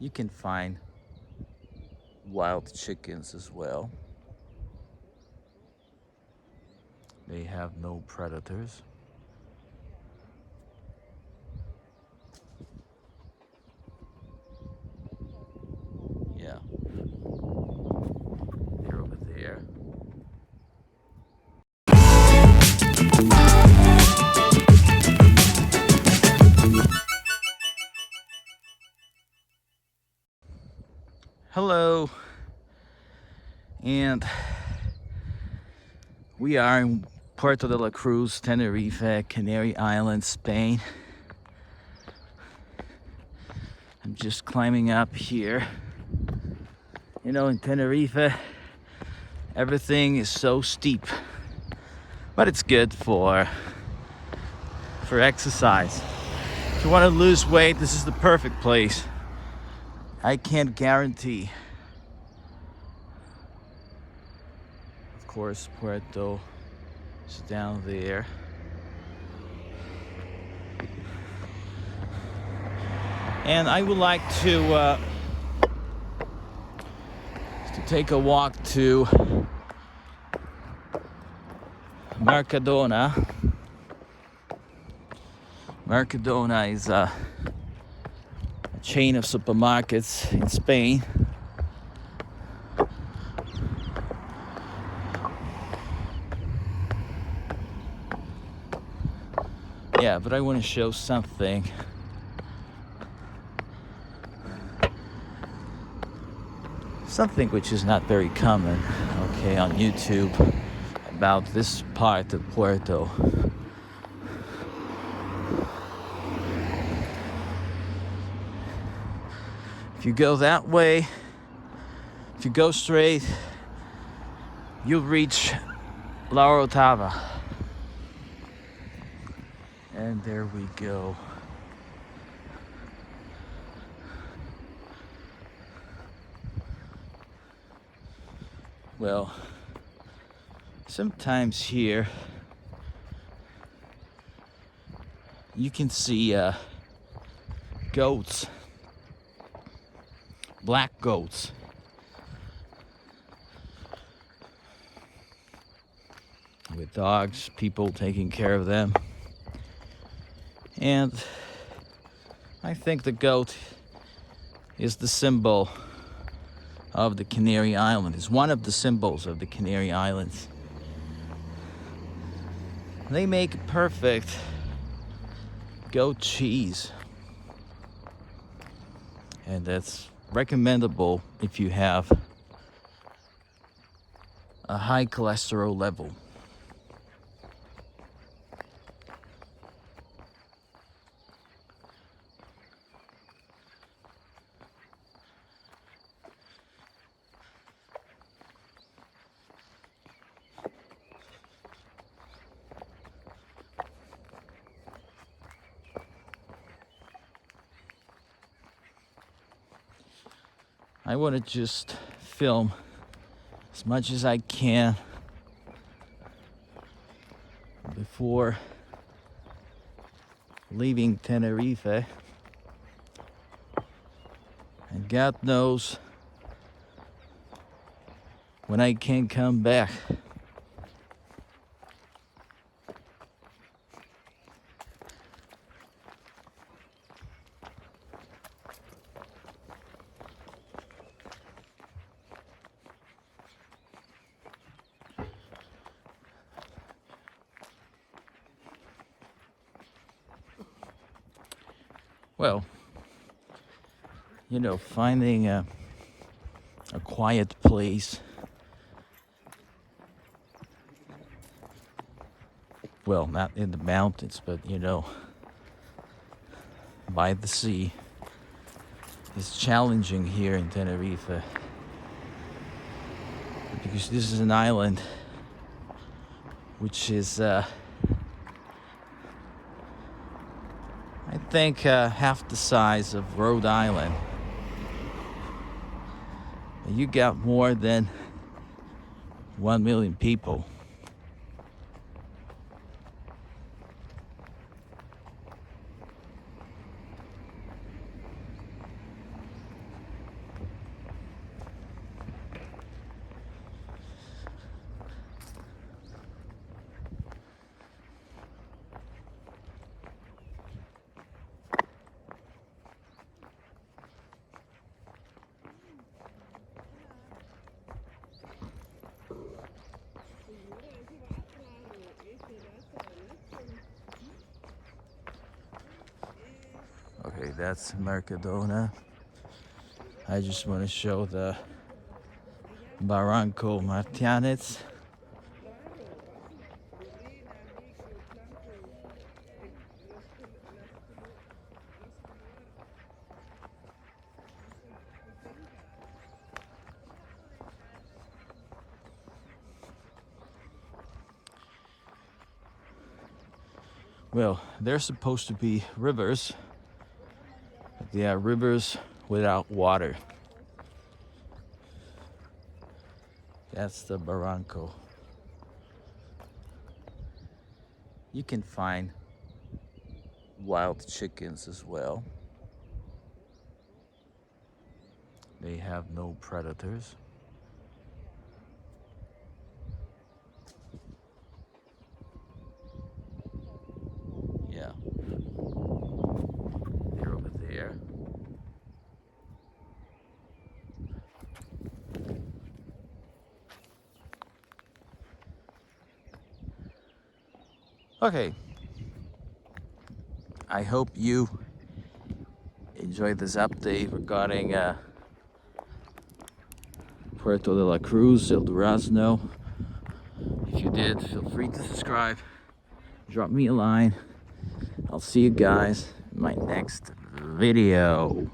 You can find wild chickens as well. They have no predators. Yeah, they're over there. Hello, and we are in Puerto de la Cruz, Tenerife, Canary Island, Spain. I'm just climbing up here. You know, in Tenerife, everything is so steep, but it's good for exercise. If you want to lose weight, this is the perfect place. I can't guarantee. Of course, Puerto is down there. And I would like to take a walk to Mercadona. Mercadona is a chain of supermarkets in Spain. Yeah, but I want to show something. Something which is not very common, okay, on YouTube about this part of Puerto. If you go that way, if you go straight, you'll reach La Orotava. And there we go. Well, sometimes here you can see goats, black goats. With dogs, people taking care of them. And I think the goat is the symbol of the Canary Island. It's one of the symbols of the Canary Islands. They make perfect goat cheese. And that's recommendable if you have a high cholesterol level. I want to just film as much as I can before leaving Tenerife. And God knows when I can come back. Well, you know, finding a quiet place, well, not in the mountains, but you know, by the sea, is challenging here in Tenerife, because this is an island which is I think half the size of Rhode Island. You got more than 1 million people. that's Mercadona. I just want to show the Barranco Martianets. Well, they're supposed to be rivers, but they are rivers without water. That's the Barranco. You can find wild chickens as well. They have no predators. Yeah. They're over there. Okay. I hope you enjoyed this update regarding Puerto de la Cruz, El Durazno. If you did, feel free to subscribe. Drop me a line. I'll see you guys in my next video.